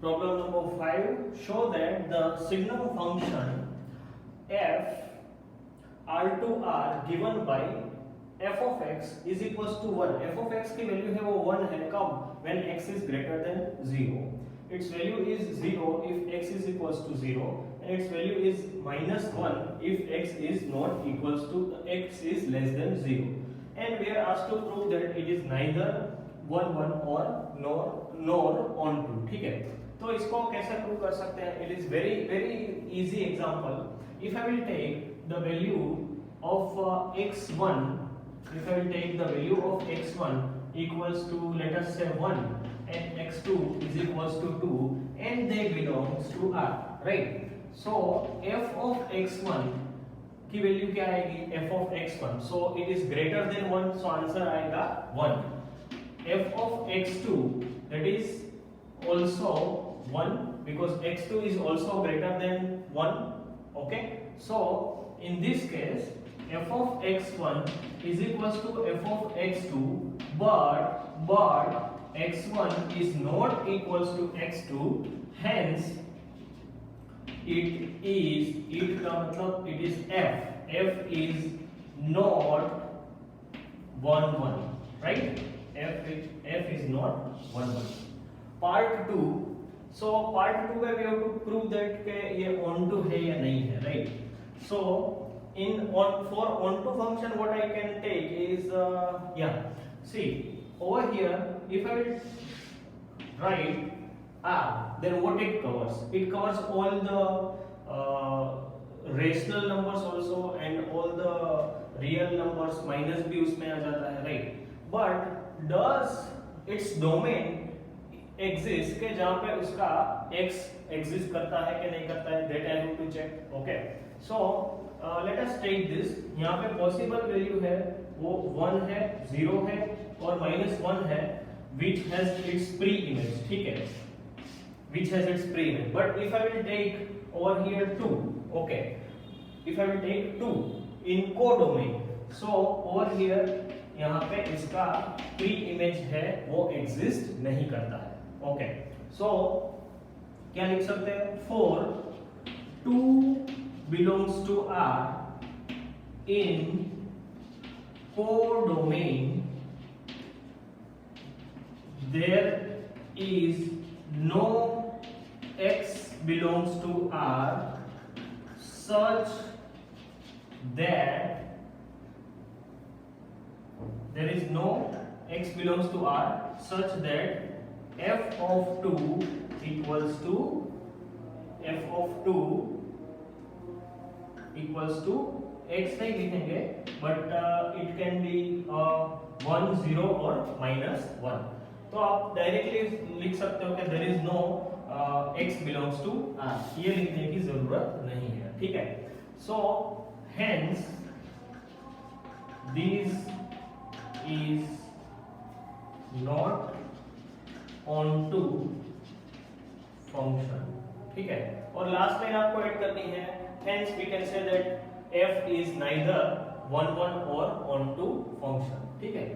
Problem number 5. Show that the signum function f r to r given by f of x is equals to 1. f of x की value है वो 1 है कब? When x is greater than 0. Its value is 0 if x is equals to 0 and its value is minus 1 if x is not equals to x is less than 0. And we are asked to prove that it is neither 1 1 or nor on 2. ठीक है, तो इसको कैसे prove कर सकते हैं? It is very easy example. If I will take the value of x1, if I will take the value of x1 equals to let us say 1 and x2 is equals to 2 and they belongs to R, right? So f of x1 की value क्या आएगी? f of x1, so it is greater than 1, so answer आएगा 1. f of x2 that is also 1 because x2 is also greater than 1. Okay, so in this case f of x1 is equals to f of x2, but x1 is not equals to x2, hence it का मतलब it is f is not 1 1, right? f is not 1 1. Part 2. So part 2 में we have to prove that के ये onto है या नहीं है, right? So for onto function what I can take is see over here if I will write R, then what it covers? It covers all the rational numbers also and all the real numbers, minus भी उसमें आ जाता है, right? But does its domain exist के जहाँ पे उसका x exist करता है कि नहीं करता है? That I have to check. Okay, so let us take this. यहाँ पे possible value है वो 1 है, 0 है और -1 है which has its pre-image. ठीक है, which has its pre-image. But if I will take over here 2, okay, if I will take 2 in codomain, so over here यहाँ पे इसका pre-image है वो exist नहीं करता है. Okay, so क्या लिख सकते हैं? For 2 belongs to R in codomain, there is no x belongs to R such that there is no x belongs to R such that f of 2 equals to x नहीं लिखेंगे but it can be 1 0 और -1. तो आप directly लिख सकते हो कि there is no x belongs to R. ये लिखने की जरूरत नहीं है, ठीक है? So hence this is not onto function. ठीक है, और लास्ट लाइन आपको ऐड करनी है. Hence we can say that f is neither 1 1 or onto function. ठीक है.